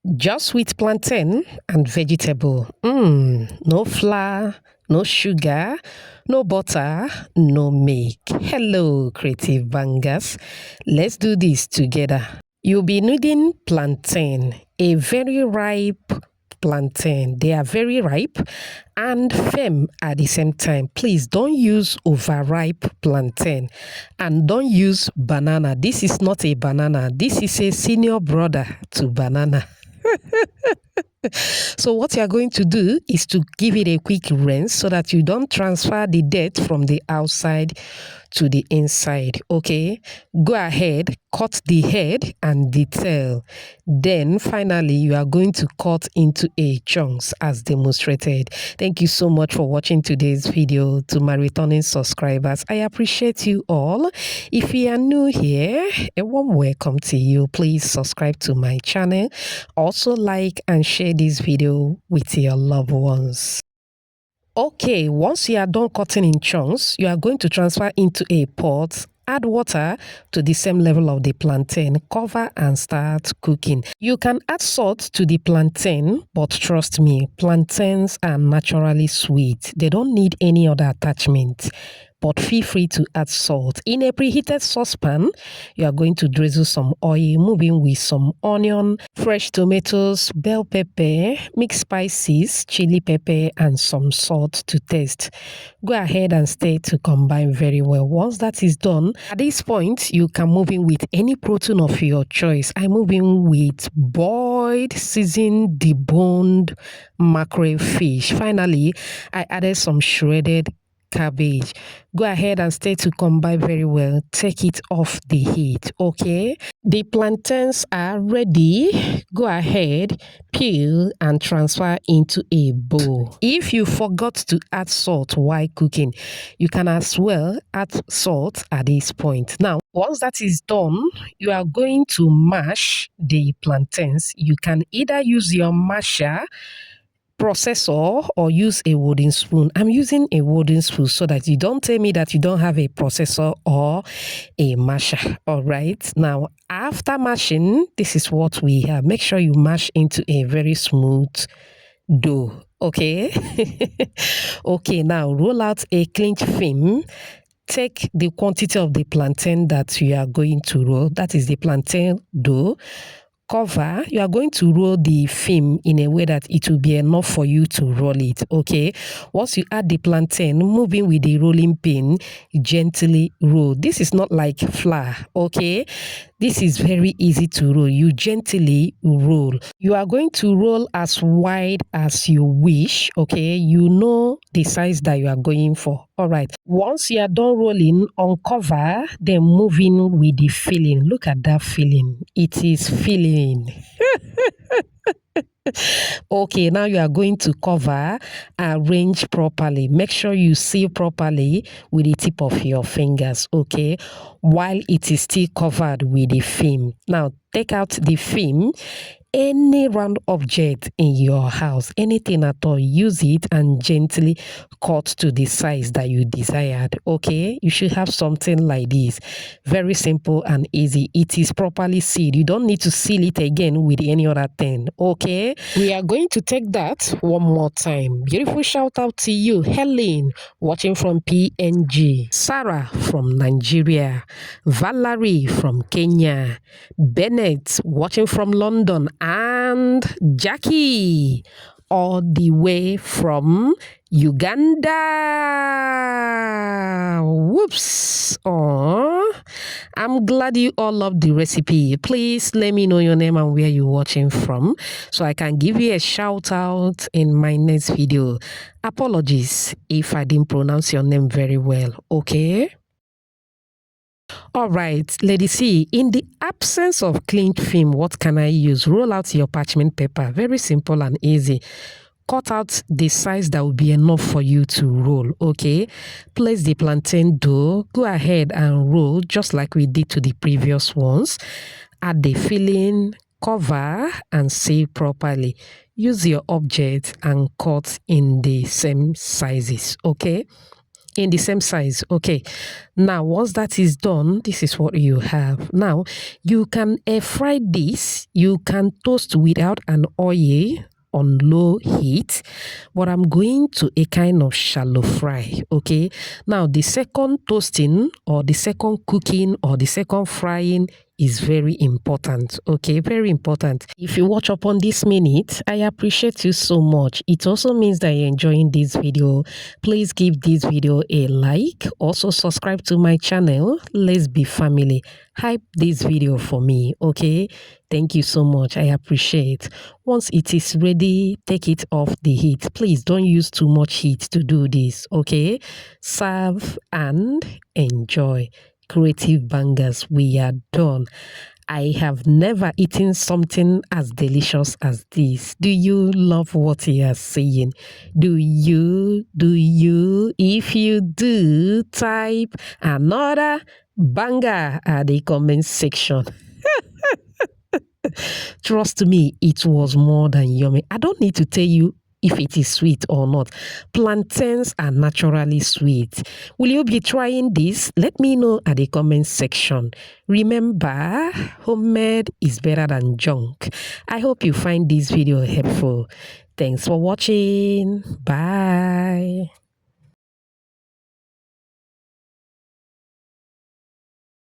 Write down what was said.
Just with plantain and vegetable. No flour, no sugar, no butter, no milk. Hello, creative bangers. Let's do this together. You'll be needing plantain, a very ripe plantain. They are very ripe and firm at the same time. Please don't use overripe plantain and don't use banana. This is not a banana. This is a senior brother to banana. So what you are going to do is to give it a quick rinse so that you don't transfer the dirt from the outside to the inside. Okay, go ahead, cut the head and the tail. Then finally you are going to cut into a chunks as demonstrated. Thank you so much for watching today's video. To my returning subscribers, I appreciate you all. If you are new here, a warm welcome to you. Please subscribe to my channel. Also like and share this video with your loved ones. Okay, once you are done cutting in chunks, you are going to transfer into a pot. Add water to the same level of the plantain, cover and start cooking. You can add salt to the plantain, but trust me, plantains are naturally sweet. They don't need any other attachment. But feel free to add salt. In a preheated saucepan, you are going to drizzle some oil, moving with some onion, fresh tomatoes, bell pepper, mixed spices, chili pepper, and some salt to taste. Go ahead and stir to combine very well. Once that is done, at this point, you can move in with any protein of your choice. I move in with boiled, seasoned, deboned mackerel fish. Finally, I added some shredded cabbage. Go ahead and stir to combine very well. Take it off the heat. Okay, the plantains are ready. Go ahead, peel and transfer into a bowl. If you forgot to add salt while cooking, you can as well add salt at this point. Now once that is done, you are going to mash the plantains. You can either use your masher, processor, or use a wooden spoon. I'm using a wooden spoon so that you don't tell me that you don't have a processor or a masher. All right, now after mashing, this is what we have. Make sure you mash into a very smooth dough. Okay. Okay, now roll out a cling film. Take the quantity of the plantain that you are going to roll, that is the plantain dough. Cover, you are going to roll the film in a way that it will be enough for you to roll it. Okay, once you add the plantain, moving with the rolling pin, gently roll. This is not like flour. Okay, this is very easy to roll. You gently roll. You are going to roll as wide as you wish. Okay, you know the size that you are going for. All right, once you are done rolling, uncover, then move in with the filling. Look at that filling. It is filling. Okay, now you are going to cover, arrange properly. Make sure you seal properly with the tip of your fingers, okay, while it is still covered with the film. Now take out the film. Any round object in your house, anything at all, use it and gently cut to the size that you desired. Okay, you should have something like this. Very simple and easy. It is properly sealed. You don't need to seal it again with any other thing. Okay, we are going to take that one more time. Beautiful shout out to you, Helen, watching from PNG, Sarah from Nigeria, Valerie from Kenya, Bennett watching from London, and Jackie all the way from Uganda. Whoops. Oh, I'm glad you all love the recipe. Please let me know your name and where you're watching from so I can give you a shout out in my next video. Apologies if I didn't pronounce your name very well. Okay. All right, lady C, in the absence of cling film, what can I use? Roll out your parchment paper. Very simple and easy. Cut out the size that will be enough for you to roll, okay? Place the plantain dough. Go ahead and roll just like we did to the previous ones. Add the filling, cover, and seal properly. Use your object and cut in the same sizes, okay? in the same size. Okay, now once that is done, this is what you have. Now you can air fry this, you can toast without an oil on low heat, but I'm going to a kind of shallow fry. Okay, now the second toasting or the second cooking or the second frying is very important. Okay, very important. If you watch up on this minute, I appreciate you so much. It also means that you're enjoying this video. Please give this video a like. Also subscribe to my channel. Let's be family. Hype this video for me. Okay, thank you so much. I appreciate. Once it is ready, take it off the heat. Please don't use too much heat to do this. Okay, serve and enjoy. Creative bangers, we are done. I have never eaten something as delicious as this. Do you love what you are saying? Do you? If you do, type another banger at the comment section. Trust me, it was more than yummy. I don't need to tell you if it is sweet or not. Plantains are naturally sweet. Will you be trying this? Let me know at the comment section. Remember, homemade is better than junk. I hope you find this video helpful. Thanks for watching. Bye.